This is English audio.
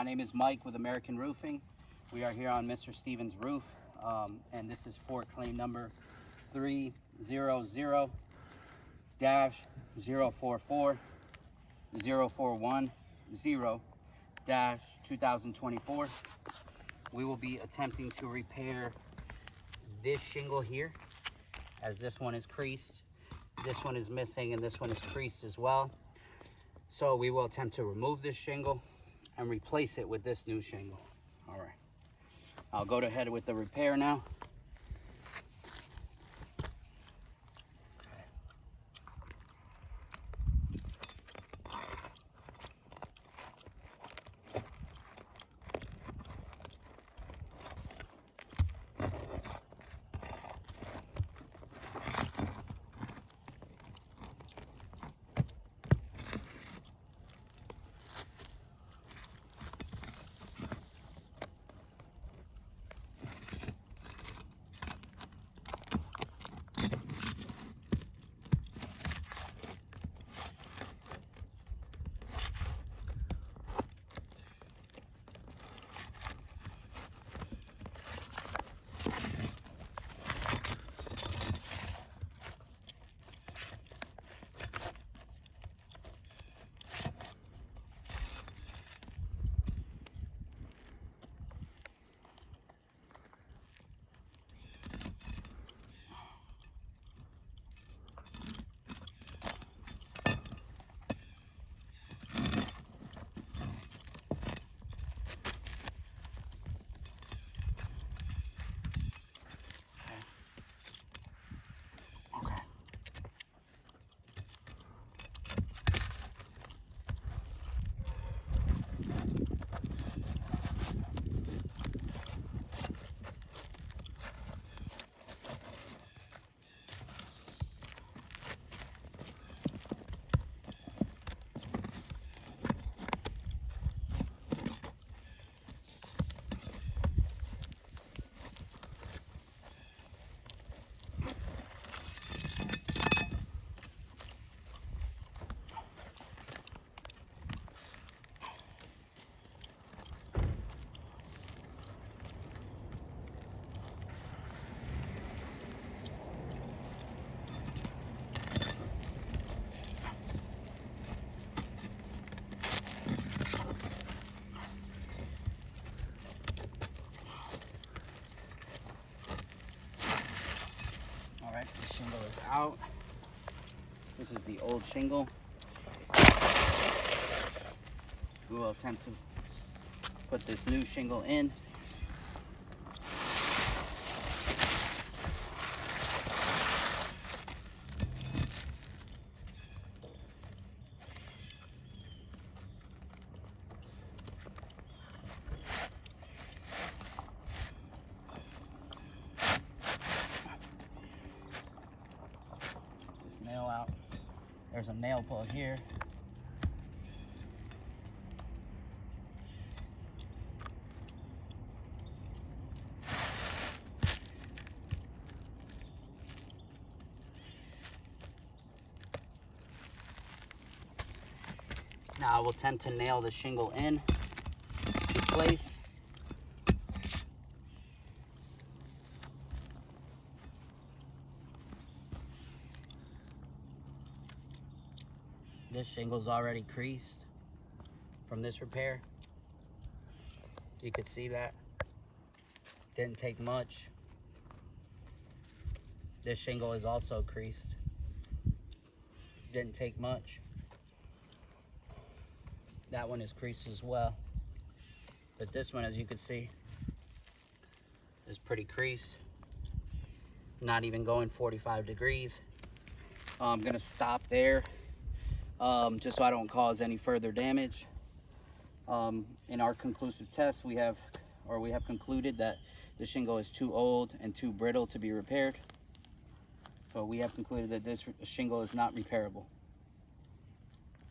My name is Mike with American Roofing. We are here on Mr. Stevens' roof, and this is for claim number 300-044-0410-2024. We will be attempting to repair this shingle here, as this one is creased, this one is missing, and this one is creased as well. So we will attempt to remove this shingle and replace it with this new shingle. All right, I'll go ahead with the repair now. All right, the shingle is out. This is the old shingle. We will attempt to put this new shingle in. Nail out. There's a nail pull here. Now I will attempt to nail the shingle in to place. This shingle's already creased from this repair. You could see that. Didn't take much. This shingle is also creased. Didn't take much. That one is creased as well. But this one, as you can see, is pretty creased. Not even going 45 degrees. I'm gonna stop there. Just so I don't cause any further damage. In our conclusive test, we have concluded that the shingle is too old and too brittle to be repaired. So we have concluded that this shingle is not repairable.